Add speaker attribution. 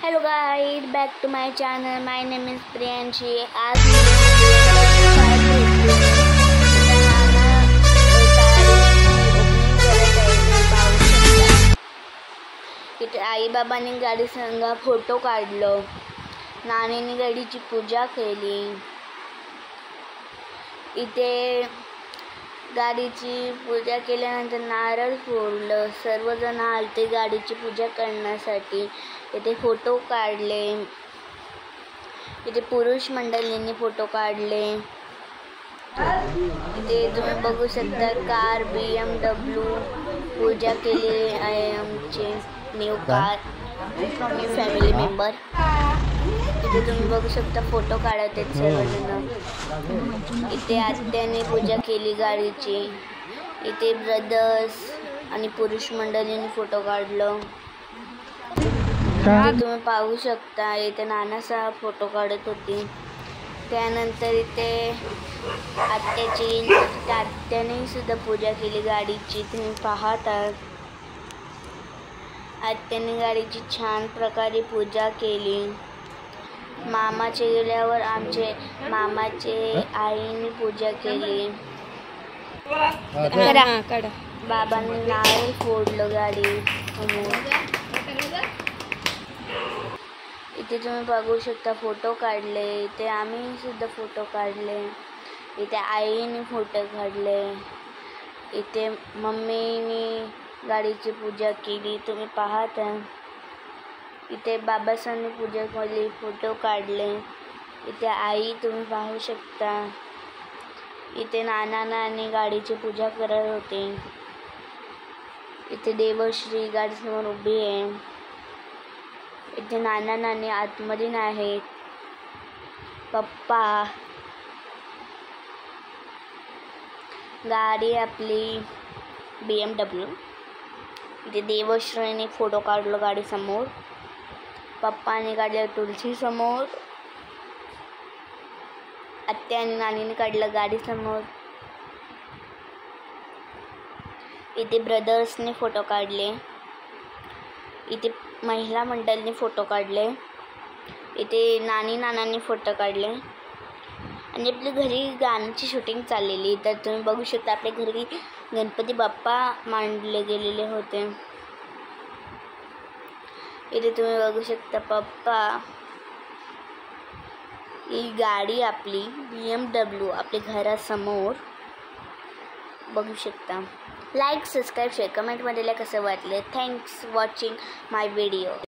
Speaker 1: Hello guys, back to my channel. My name is Priyanshi. आज इथे आई बाबांनी गाडी संग फोटो काढलं. नानीने गाडीची पूजा केली. इथे गाडीची पूजा केल्यानंतर नारळ फोडलं. सर्वजण आलते गाडीची पूजा करण्यासाठी. इथे फोटो काढले. इथे पुरुष मंडळींनी फोटो काढले. इथे तुम्ही बघू शकता कार BMW पूजा केली आहे. आमची न्यू कार फॅमिली मेंबर. इथे तुम्ही बघू शकता फोटो काढत आहेत सर्वजण. इथे आत्याने पूजा केली गाडीची. इथे ब्रदर्स आणि पुरुष मंडळींनी फोटो काढलं. इथे तुम्ही पाहू शकता इथे नानासा फोटो काढत होती. त्यानंतर इथे आत्याने सुद्धा पूजा केली गाडीची. तुम्ही पाहत आहात आत्याने गाडीची छान प्रकारे पूजा केली. मामाचे गेल्यावर आमचे मामाचे आईने पूजा केली. बाबांनी नारळ फोडलं गाडी समोर. इथे तुम्ही बघू शकता फोटो काढले. इथे आम्ही सुद्धा फोटो काढले. इथे आईने फोटो काढले. इथे मम्मीने गाडीची पूजा केली. तुम्ही पाहत आहे इथे बाबासांनी पूजा केली, फोटो काढले. इथे आई तुम्ही पाहू शकता. इथे नानी गाडीची पूजा करत होते. इथे देवश्री गाडीसमोर उभी आहे. इथे नानी आतमध्ये आहेत. पप्पा गाडी आपली BMW. इथे देवश्रीने फोटो काढलो गाडी समोर. पप्पाने काढलं तुळशी समोर. आत्या आणि नानीने काढलं गाडी समोर. इथे ब्रदर्सने फोटो काढले. इथे महिला मंडळींनी फोटो काढले. इथे नानांनी फोटो काढले. आणि आपल्या घरी गाण्याची शूटिंग चाललेली. तर तुम्ही बघू शकता आपल्या घरी गणपती बाप्पा मांडले गेलेले होते. इथे तुम्ही बघू शकता पप्पा. ही गाडी आपली BMW आपल्या घरासमोर बघू शकता. लाईक, सबस्क्राईब, शेअर, कमेंटमध्ये कसं वाटले. थँक्स वॉचिंग माय व्हिडिओ.